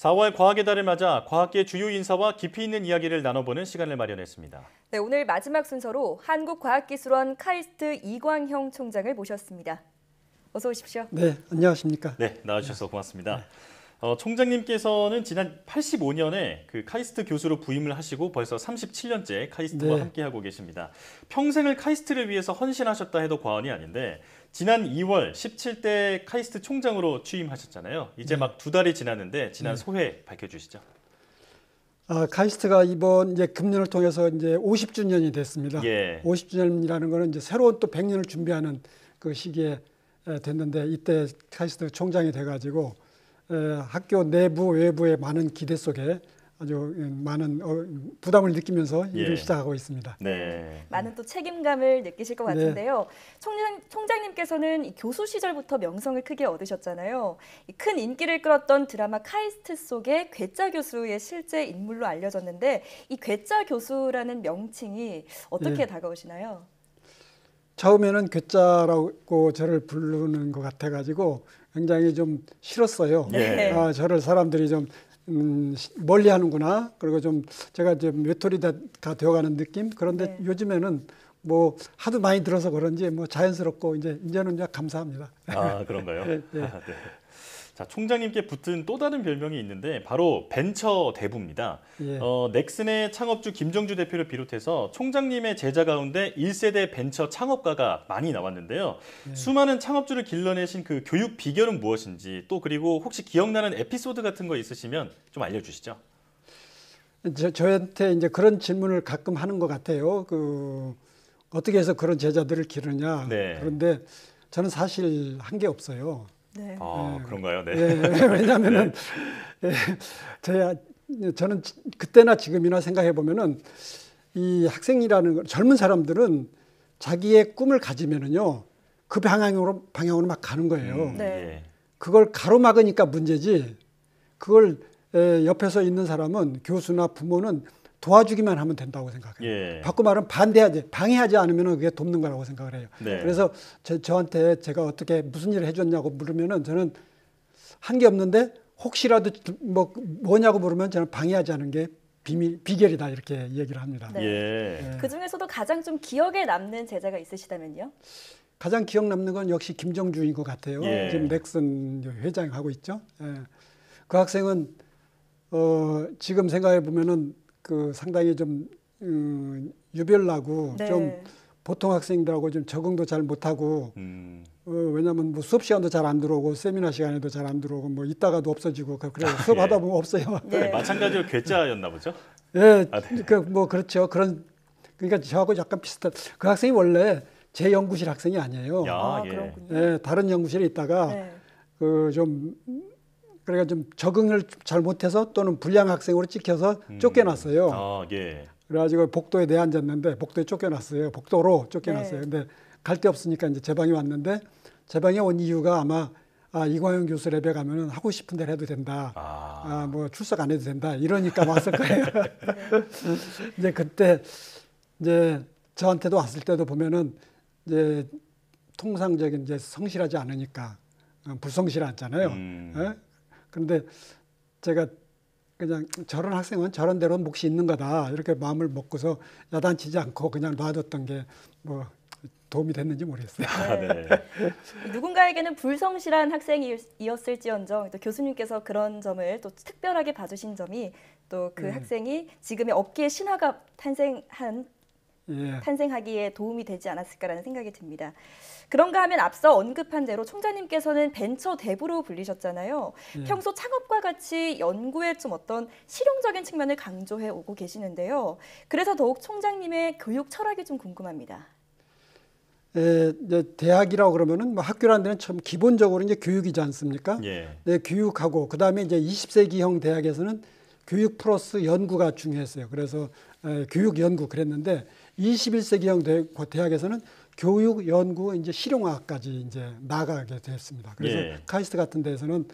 4월 과학의 달을 맞아 과학계 주요 인사와 깊이 있는 이야기를 나눠보는 시간을 마련했습니다. 네, 오늘 마지막 순서로 한국과학기술원 카이스트 이광형 총장을 모셨습니다. 어서 오십시오. 네, 안녕하십니까. 네, 나와주셔서 고맙습니다. 총장님께서는 지난 85년에 그 카이스트 교수로 부임을 하시고 벌써 37년째 카이스트와 함께하고 계십니다. 평생을 카이스트를 위해서 헌신하셨다 해도 과언이 아닌데 지난 2월 17대 카이스트 총장으로 취임하셨잖아요. 이제 막 2달이 지났는데 지난 소회 밝혀주시죠. 카이스트가 이번 이제 금년을 통해서 이제 50주년이 됐습니다. 50주년이라는 거는 이제 새로운 또 100년을 준비하는 그 시기에 됐는데 이때 카이스트 총장이 돼가지고 학교 내부 외부의 많은 기대 속에 아주 많은 부담을 느끼면서 일을 시작하고 있습니다. 네. 많은 또 책임감을 느끼실 것 같은데요. 총장님께서는 교수 시절부터 명성을 크게 얻으셨잖아요. 큰 인기를 끌었던 드라마 카이스트 속의 괴짜 교수의 실제 인물로 알려졌는데 이 괴짜 교수라는 명칭이 어떻게 다가오시나요? 처음에는 괴짜라고 저를 부르는 것 같아가지고 굉장히 좀 싫었어요. 저를 사람들이 좀 멀리 하는구나. 그리고 좀 제가 좀 외톨이가 되어가는 느낌. 그런데 요즘에는 뭐 하도 많이 들어서 그런지 뭐 자연스럽고 이제는 감사합니다. 아, 그런가요? 네. 자, 총장님께 붙은 또 다른 별명이 있는데 바로 벤처 대부입니다. 넥슨의 창업주 김정주 대표를 비롯해서 총장님의 제자 가운데 1세대 벤처 창업가가 많이 나왔는데요. 수많은 창업주를 길러내신 그 교육 비결은 무엇인지 또 그리고 혹시 기억나는 에피소드 같은 거 있으시면 좀 알려주시죠. 저한테 이제 그런 질문을 가끔 하는 것 같아요. 어떻게 해서 그런 제자들을 기르냐. 그런데 저는 사실 한 게 없어요. 그런가요? 네. 왜냐하면은 저는 그때나 지금이나 생각해 보면은 이 학생이라는 젊은 사람들은 자기의 꿈을 가지면은요 그 방향으로 막 가는 거예요. 그걸 가로막으니까 문제지. 그걸 옆에서 있는 사람은 교수나 부모는 도와주기만 하면 된다고 생각해요. 바꿔 말하면 방해하지 않으면 그게 돕는 거라고 생각을 해요. 그래서 저한테 제가 어떻게 무슨 일을 해줬냐고 물으면은 저는 한 게 없는데 혹시라도 뭐냐고 물으면 저는 방해하지 않은 게 비결이다 이렇게 얘기를 합니다. 그 중에서도 가장 좀 기억에 남는 제자가 있으시다면요? 가장 기억 남는 건 역시 김정주인 것 같아요. 지금 넥슨 회장하고 있죠. 그 학생은 지금 생각해 보면은 상당히 좀 유별나고 좀 보통 학생들하고 좀 적응도 잘 못하고 왜냐하면 뭐 수업 시간도 잘 안 들어오고 세미나 시간에도 잘 안 들어오고 뭐 있다가도 없어지고 그래요. 수업하다 보면 없어요. 마찬가지로 괴짜였나 보죠? 뭐 그렇죠. 그러니까 저하고 약간 비슷한. 그 학생이 원래 제 연구실 학생이 아니에요. 그렇군요. 다른 연구실에 있다가 그러니까 좀 적응을 잘 못해서 또는 불량 학생으로 찍혀서 쫓겨났어요. 그래가지고 복도에 내앉았는데 복도에 쫓겨났어요. 복도로 쫓겨났어요. 근데 갈 데 없으니까 이제 제 방에 왔는데 제 방에 온 이유가 아마 이광영 교수 랩에 가면은 하고 싶은 대로 해도 된다. 뭐 출석 안 해도 된다. 이러니까 왔을 거예요. 이제 그때 이제 저한테도 왔을 때도 보면은 이제 통상적인 이제 성실하지 않으니까 불성실하잖아요. 그런데 제가 그냥 저런 학생은 저런 대로 몫이 있는 거다 이렇게 마음을 먹고서 야단치지 않고 그냥 놔뒀던 게 뭐 도움이 됐는지 모르겠어요. 누군가에게는 불성실한 학생이었을지언정 또 교수님께서 그런 점을 또 특별하게 봐주신 점이 또 그 학생이 지금의 업계의 신화가 탄생하기에 도움이 되지 않았을까라는 생각이 듭니다. 그런가 하면 앞서 언급한 대로 총장님께서는 벤처 대부로 불리셨잖아요. 평소 창업과 같이 연구에 좀 어떤 실용적인 측면을 강조해 오고 계시는데요. 그래서 더욱 총장님의 교육 철학이 좀 궁금합니다. 이제 대학이라고 그러면은 뭐 학교라는 데는 참 기본적으로 이제 교육이지 않습니까? 교육하고 그다음에 이제 20세기형 대학에서는 교육 플러스 연구가 중요했어요. 그래서 교육 연구 그랬는데 21세기형 대학에서는 교육 연구 이제 실용화까지 이제 나아가게 됐습니다. 그래서 카이스트 같은 데에서는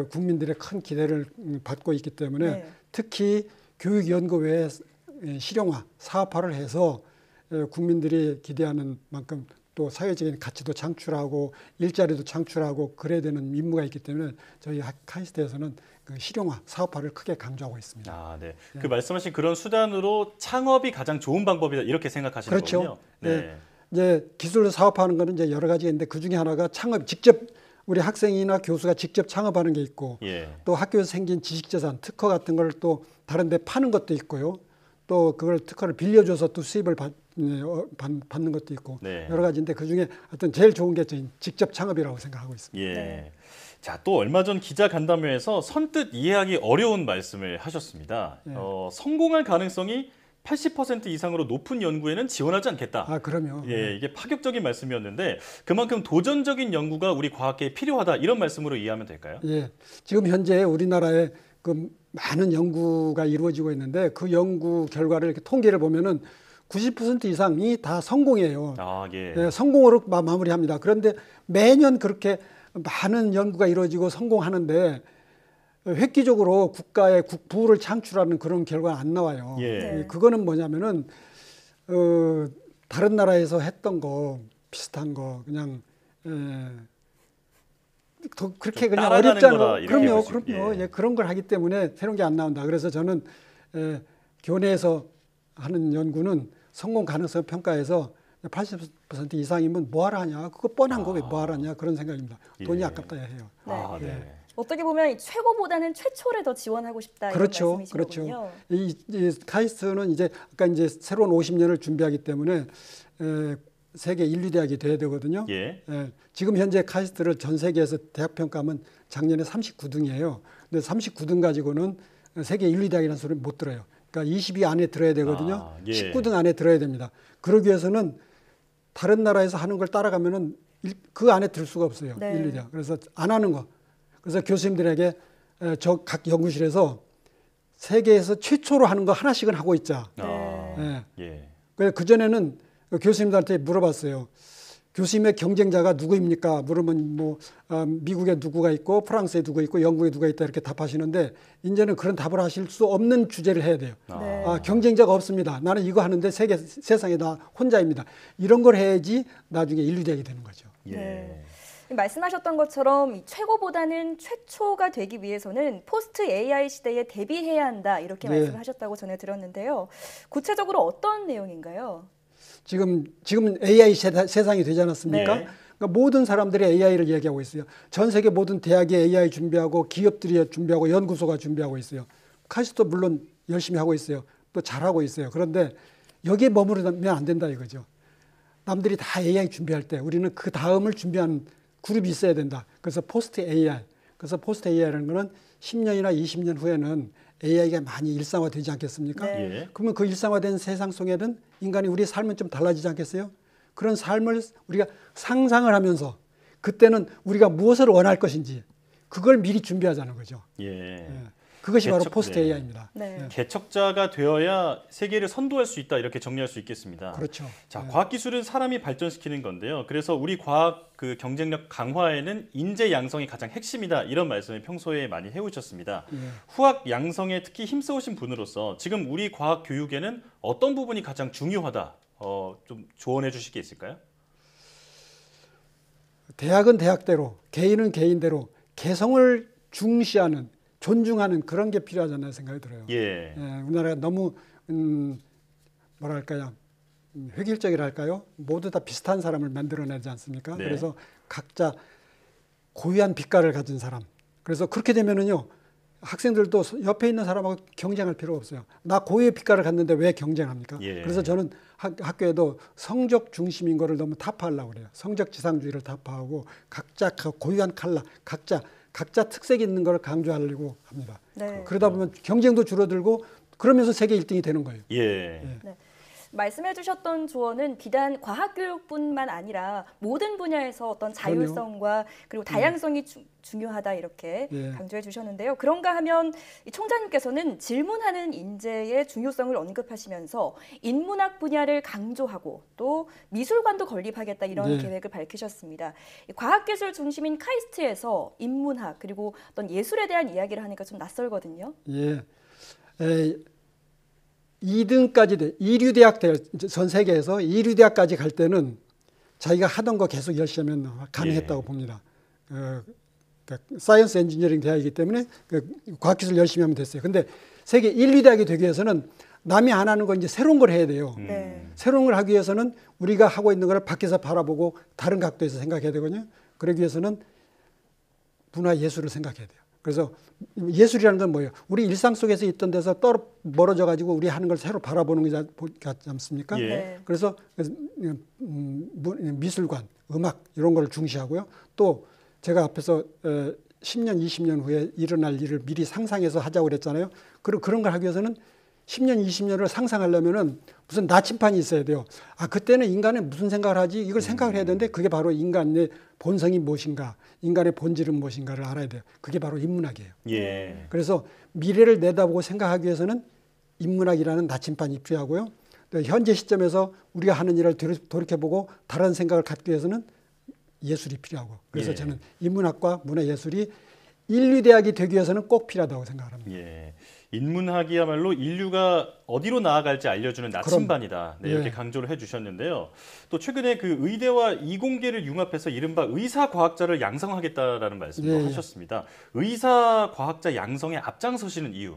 국민들의 큰 기대를 받고 있기 때문에 특히 교육 연구 외에 실용화, 사업화를 해서 국민들이 기대하는 만큼 또 사회적인 가치도 창출하고 일자리도 창출하고 그래야 되는 임무가 있기 때문에 저희 카이스트에서는 그 실용화, 사업화를 크게 강조하고 있습니다. 아, 네. 그 말씀하신 그런 수단으로 창업이 가장 좋은 방법이다 이렇게 생각하시는 그렇죠. 거군요. 네. 이제 기술로 사업하는 거는 이제 여러 가지가 있는데 그 중에 하나가 창업, 직접 우리 학생이나 교수가 직접 창업하는 게 있고 또 학교에서 생긴 지식재산, 특허 같은 걸 또 다른 데 파는 것도 있고요. 또 그걸 특허를 빌려줘서 또 수입을 받는 것도 있고 여러 가지인데 그 중에 하여튼 제일 좋은 게 직접 창업이라고 생각하고 있습니다. 예. 네. 자, 또 얼마 전 기자 간담회에서 선뜻 이해하기 어려운 말씀을 하셨습니다. 성공할 가능성이 80% 이상으로 높은 연구에는 지원하지 않겠다. 아, 그럼요. 예, 이게 파격적인 말씀이었는데 그만큼 도전적인 연구가 우리 과학계에 필요하다 이런 말씀으로 이해하면 될까요? 예. 지금 현재 우리나라에 그 많은 연구가 이루어지고 있는데 그 연구 결과를 이렇게 통계를 보면은 90% 이상이 다 성공이에요. 아, 예. 예, 성공으로 마무리합니다. 그런데 매년 그렇게 많은 연구가 이루어지고 성공하는데 획기적으로 국가의 부를 창출하는 그런 결과는 안 나와요. 예. 그거는 뭐냐면은 다른 나라에서 했던 거 비슷한 거 그냥 더 그렇게 그냥 따라가는 어렵지 않아. 거다, 이렇게 그럼요, 보시면, 그럼요. 예. 예, 그런 걸 하기 때문에 새로운 게 안 나온다. 그래서 저는 교내에서 하는 연구는 성공 가능성 평가에서 80% 이상이면 뭐하러 하냐. 그거 뻔한 거 왜 뭐하러 하냐. 그런 생각입니다. 돈이 예. 아깝다 해요. 네. 아, 네. 어떻게 보면 이 최고보다는 최초를 더 지원하고 싶다 그렇죠, 이런 말씀이시군요. 그렇죠. 이 카이스트는 이제 아까 이제 새로운 50년을 준비하기 때문에 세계 인류 대학이 돼야 되거든요. 예. 지금 현재 카이스트를 전 세계에서 대학 평가하면 작년에 39등이에요. 근데 39등 가지고는 세계 인류 대학이라는 소리는 못 들어요. 그러니까 20위 안에 들어야 되거든요. 아, 예. 19등 안에 들어야 됩니다. 그러기 위해서는 다른 나라에서 하는 걸 따라가면은 그 안에 들 수가 없어요. 네. 인류 대학. 그래서 안 하는 거. 그래서 교수님들에게 저 각 연구실에서 세계에서 최초로 하는 거 하나씩은 하고 있자. 아, 예. 그 전에는 교수님들한테 물어봤어요. 교수님의 경쟁자가 누구입니까? 물으면 뭐 미국에 누구가 있고 프랑스에 누가 있고 영국에 누가 있다 이렇게 답하시는데 이제는 그런 답을 하실 수 없는 주제를 해야 돼요. 네. 경쟁자가 없습니다. 나는 이거 하는데 세상에 나 혼자입니다. 이런 걸 해야지 나중에 인류대학이 되는 거죠. 예. 네. 말씀하셨던 것처럼 이 최고보다는 최초가 되기 위해서는 포스트 AI 시대에 대비해야 한다 이렇게 네. 말씀하셨다고 전해 들었는데요. 구체적으로 어떤 내용인가요? 지금 AI 세상이 되지 않았습니까? 네. 그러니까 모든 사람들이 AI를 얘기하고 있어요. 전 세계 모든 대학이 AI 준비하고 기업들이 준비하고 연구소가 준비하고 있어요. 카이스트도 물론 열심히 하고 있어요. 또 잘하고 있어요. 그런데 여기에 머무르면 안 된다 이거죠. 남들이 다 AI 준비할 때 우리는 그 다음을 준비하는 그룹이 있어야 된다. 그래서 포스트 AI. 그래서 포스트 AI라는 거는 10년이나 20년 후에는 AI가 많이 일상화되지 않겠습니까? 네. 예. 그러면 그 일상화된 세상 속에는 인간이 우리의 삶은 좀 달라지지 않겠어요? 그런 삶을 우리가 상상을 하면서 그때는 우리가 무엇을 원할 것인지 그걸 미리 준비하자는 거죠. 예. 그것이 바로 포스트 네. AI입니다. 네. 개척자가 되어야 세계를 선도할 수 있다 이렇게 정리할 수 있겠습니다. 그렇죠. 자, 과학기술은 사람이 발전시키는 건데요. 그래서 우리 과학 그 경쟁력 강화에는 인재 양성이 가장 핵심이다 이런 말씀을 평소에 많이 해오셨습니다. 후학 양성에 특히 힘써오신 분으로서 지금 우리 과학 교육에는 어떤 부분이 가장 중요하다 좀 조언해 주실 게 있을까요? 대학은 대학대로, 개인은 개인대로 개성을 중시하는 존중하는 그런 게 필요하잖아요 생각이 들어요. 예. 우리나라가 너무 뭐랄까요 획일적이랄까요 모두 다 비슷한 사람을 만들어내지 않습니까? 네. 그래서 각자 고유한 빛깔을 가진 사람. 그래서 그렇게 되면은요 학생들도 옆에 있는 사람하고 경쟁할 필요가 없어요. 나 고유의 빛깔을 갖는데 왜 경쟁합니까? 예. 그래서 저는 학교에도 성적 중심인 거를 너무 타파하려고 그래요. 성적 지상주의를 타파하고 각자 고유한 컬러, 각자 특색이 있는 걸 강조하려고 합니다. 네. 그러다 보면 경쟁도 줄어들고 그러면서 세계 1등이 되는 거예요. 예. 말씀해 주셨던 조언은 비단 과학교육뿐만 아니라 모든 분야에서 어떤 자율성과 그리고 다양성이 중요하다 이렇게 예. 강조해 주셨는데요. 그런가 하면 이 총장님께서는 질문하는 인재의 중요성을 언급하시면서 인문학 분야를 강조하고 또 미술관도 건립하겠다 이런 네. 계획을 밝히셨습니다. 이 과학기술 중심인 카이스트에서 인문학 그리고 어떤 예술에 대한 이야기를 하니까 좀 낯설거든요. 예. 2등까지 이류 대학 전 세계에서 이류 대학까지 갈 때는 자기가 하던 거 계속 열심히 하면 가능했다고 봅니다. 사이언스 엔지니어링 대학이기 때문에 그 과학기술 열심히 하면 됐어요. 근데 세계 1위 대학이 되기 위해서는 남이 안 하는 건 이제 새로운 걸 해야 돼요. 네. 새로운 걸 하기 위해서는 우리가 하고 있는 걸 밖에서 바라보고 다른 각도에서 생각해야 되거든요. 그러기 위해서는 문화 예술을 생각해야 돼요. 그래서 예술이라는 건 뭐예요? 우리 일상 속에서 있던 데서 멀어져 가지고 우리 하는 걸 새로 바라보는 게 같지 않습니까? 예. 네. 그래서 미술관, 음악 이런 걸 중시하고요. 또 제가 앞에서 10년, 20년 후에 일어날 일을 미리 상상해서 하자고 그랬잖아요. 그런 걸 하기 위해서는 10년, 20년을 상상하려면은 무슨 나침판이 있어야 돼요. 아, 그때는 인간은 무슨 생각을 하지? 이걸 생각을 해야 되는데 그게 바로 인간의 본성이 무엇인가, 인간의 본질은 무엇인가를 알아야 돼요. 그게 바로 인문학이에요. 예. 그래서 미래를 내다보고 생각하기 위해서는 인문학이라는 나침반이 필요하고요. 또 현재 시점에서 우리가 하는 일을 돌이켜보고 다른 생각을 갖기 위해서는 예술이 필요하고. 그래서 예. 저는 인문학과 문화예술이 인류대학이 되기 위해서는 꼭 필요하다고 생각합니다. 예. 인문학이야말로 인류가 어디로 나아갈지 알려주는 나침반이다. 네, 이렇게 예. 강조를 해주셨는데요. 또 최근에 그 의대와 이공계를 융합해서 이른바 의사과학자를 양성하겠다라는 말씀도 예. 하셨습니다. 의사과학자 양성에 앞장서시는 이유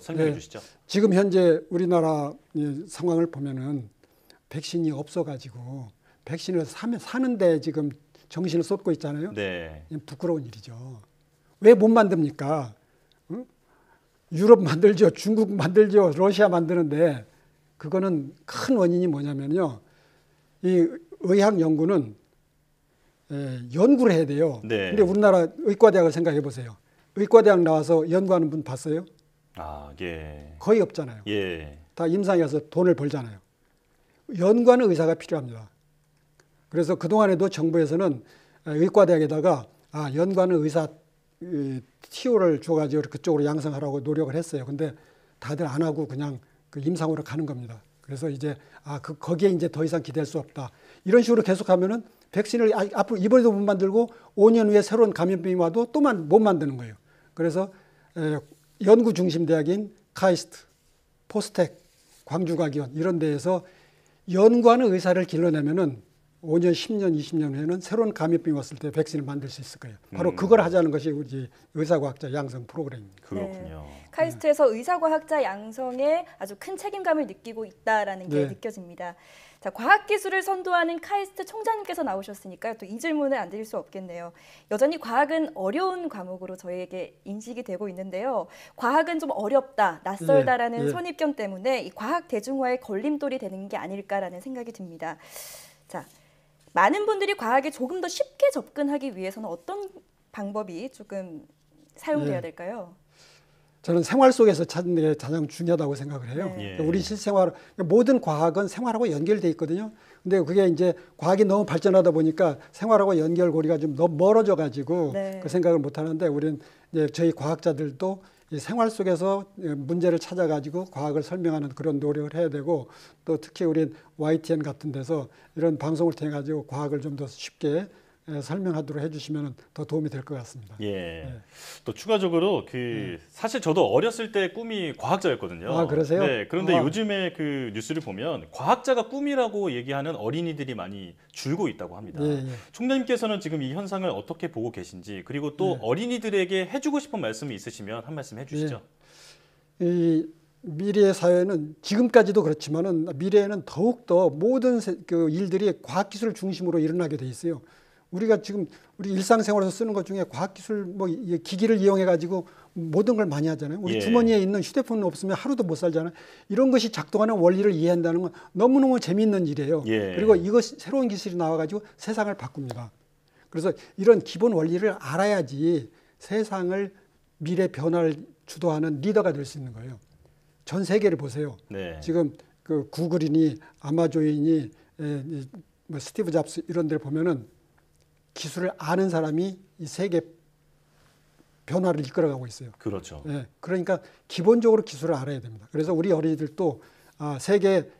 설명해 예. 주시죠. 지금 현재 우리나라 상황을 보면은 백신이 없어가지고 백신을 사는데 지금 정신을 쏟고 있잖아요. 네. 부끄러운 일이죠. 왜 못 만듭니까? 응? 유럽 만들죠, 중국 만들죠, 러시아 만드는데 그거는 큰 원인이 뭐냐면요. 이 의학 연구는 연구를 해야 돼요. 네. 근데 우리나라 의과대학을 생각해 보세요. 의과대학 나와서 연구하는 분 봤어요? 아, 예. 거의 없잖아요. 예. 다 임상에서 돈을 벌잖아요. 연구하는 의사가 필요합니다. 그래서 그동안에도 정부에서는 의과대학에다가 연구하는 의사 TO를 줘가지고 그쪽으로 양성하라고 노력을 했어요. 근데 다들 안 하고 그냥 그 임상으로 가는 겁니다. 그래서 이제 거기에 이제 더 이상 기댈 수 없다. 이런 식으로 계속하면은 백신을 앞으로 이번에도 못 만들고 5년 후에 새로운 감염병이 와도 또 못 만드는 거예요. 그래서 연구 중심 대학인 카이스트, 포스텍, 광주과기원 이런 데에서 연구하는 의사를 길러내면은 5년, 10년, 20년 후에는 새로운 감염병이 왔을 때 백신을 만들 수 있을 거예요. 바로 그걸 하자는 것이 우리 의사과학자 양성 프로그램입니다. 그렇군요. 카이스트에서 의사과학자 양성에 아주 큰 책임감을 느끼고 있다라는 게 네. 느껴집니다. 자, 과학기술을 선도하는 카이스트 총장님께서 나오셨으니까 또 이 질문을 안 드릴 수 없겠네요. 여전히 과학은 어려운 과목으로 저희에게 인식이 되고 있는데요. 과학은 좀 어렵다, 낯설다라는 예. 선입견 때문에 이 과학 대중화의 걸림돌이 되는 게 아닐까라는 생각이 듭니다. 자, 많은 분들이 과학에 조금 더 쉽게 접근하기 위해서는 어떤 방법이 조금 사용돼야 예. 될까요? 저는 생활 속에서 찾는 게 가장 중요하다고 생각을 해요. 네. 예. 우리 실생활, 모든 과학은 생활하고 연결돼 있거든요. 근데 그게 이제 과학이 너무 발전하다 보니까 생활하고 연결고리가 좀 너무 멀어져 가지고 네. 그 생각을 못 하는데 우리는 이제 저희 과학자들도 이 생활 속에서 문제를 찾아 가지고 과학을 설명하는 그런 노력을 해야 되고 또 특히 우리 YTN 같은 데서 이런 방송을 통해 가지고 과학을 좀 더 쉽게 설명하도록 해주시면 더 도움이 될 것 같습니다. 예. 또 추가적으로 사실 저도 어렸을 때 꿈이 과학자였거든요. 아, 그러세요? 네. 그런데 아. 요즘에 그 뉴스를 보면 과학자가 꿈이라고 얘기하는 어린이들이 많이 줄고 있다고 합니다. 예, 예. 총장님께서는 지금 이 현상을 어떻게 보고 계신지 그리고 또 어린이들에게 해주고 싶은 말씀이 있으시면 한 말씀 해주시죠. 이 미래의 사회는 지금까지도 그렇지만은 미래에는 더욱더 모든 그 일들이 과학기술 중심으로 일어나게 돼 있어요. 우리가 지금 우리 일상생활에서 쓰는 것 중에 과학기술 기기를 이용해 가지고 모든 걸 많이 하잖아요. 우리 예. 주머니에 있는 휴대폰 없으면 하루도 못 살잖아요. 이런 것이 작동하는 원리를 이해한다는 건 너무너무 재미있는 일이에요. 예. 그리고 이것이 새로운 기술이 나와 가지고 세상을 바꿉니다. 그래서 이런 기본 원리를 알아야지 세상을 미래 변화를 주도하는 리더가 될 수 있는 거예요. 전 세계를 보세요. 네. 지금 그 구글이니 아마존이니 스티브 잡스 이런 데를 보면은 기술을 아는 사람이 이 세계 변화를 이끌어가고 있어요. 그렇죠. 예, 그러니까 기본적으로 기술을 알아야 됩니다. 그래서 우리 어린이들도 세계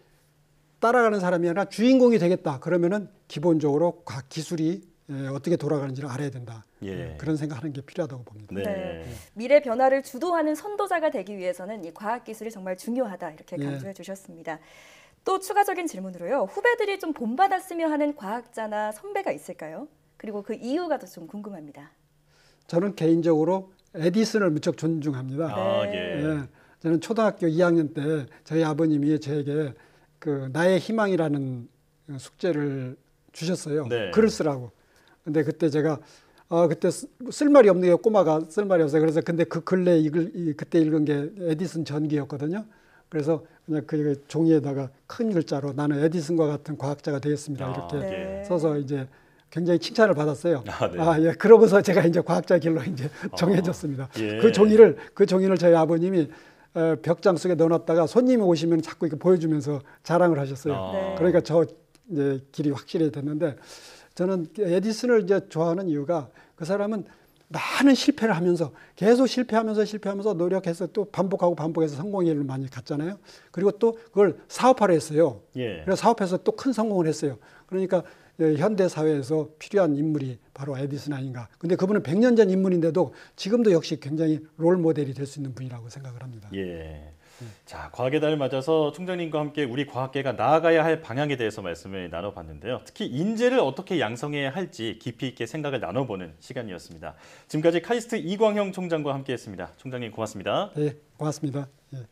따라가는 사람이 아니라 주인공이 되겠다. 그러면은 기본적으로 과학 기술이 어떻게 돌아가는지를 알아야 된다. 예. 그런 생각하는 게 필요하다고 봅니다. 네. 네. 미래 변화를 주도하는 선도자가 되기 위해서는 이 과학 기술이 정말 중요하다 이렇게 강조해 주셨습니다. 또 추가적인 질문으로요. 후배들이 좀 본받았으면 하는 과학자나 선배가 있을까요? 그리고 그 이유가 더 좀 궁금합니다. 저는 개인적으로 에디슨을 무척 존중합니다. 아, 예. 예, 저는 초등학교 2학년 때 저희 아버님이 저에게 그 나의 희망이라는 숙제를 주셨어요. 네. 글을 쓰라고. 근데 그때 제가 그때 쓸 말이 없는 게 꼬마가 쓸 말이 없어요. 그래서 근데 그 근래 그때 읽은 게 에디슨 전기였거든요. 그래서 그냥 그 종이에다가 큰 글자로 나는 에디슨과 같은 과학자가 되겠습니다. 이렇게 네. 써서 이제 굉장히 칭찬을 받았어요. 네. 예. 그러고서 제가 이제 과학자 길로 이제 정해졌습니다. 예. 그 종이를 저희 아버님이 벽장 속에 넣어놨다가 손님이 오시면 자꾸 이렇게 보여주면서 자랑을 하셨어요. 네. 그러니까 저 이제 길이 확실히 됐는데 저는 에디슨을 이제 좋아하는 이유가 그 사람은 많은 실패를 하면서 계속 실패하면서 노력해서 또 반복해서 성공의 일을 많이 갔잖아요. 그리고 또 그걸 사업화를 했어요. 예. 그래서 사업해서 또 큰 성공을 했어요. 그러니까 현대 사회에서 필요한 인물이 바로 에디슨 아닌가. 근데 그분은 100년 전 인물인데도 지금도 역시 굉장히 롤 모델이 될 수 있는 분이라고 생각을 합니다. 예. 자, 과학의 달을 맞아서 총장님과 함께 우리 과학계가 나아가야 할 방향에 대해서 말씀을 나눠봤는데요. 특히 인재를 어떻게 양성해야 할지 깊이 있게 생각을 나눠보는 시간이었습니다. 지금까지 카이스트 이광형 총장과 함께했습니다. 총장님 고맙습니다. 네, 고맙습니다. 예.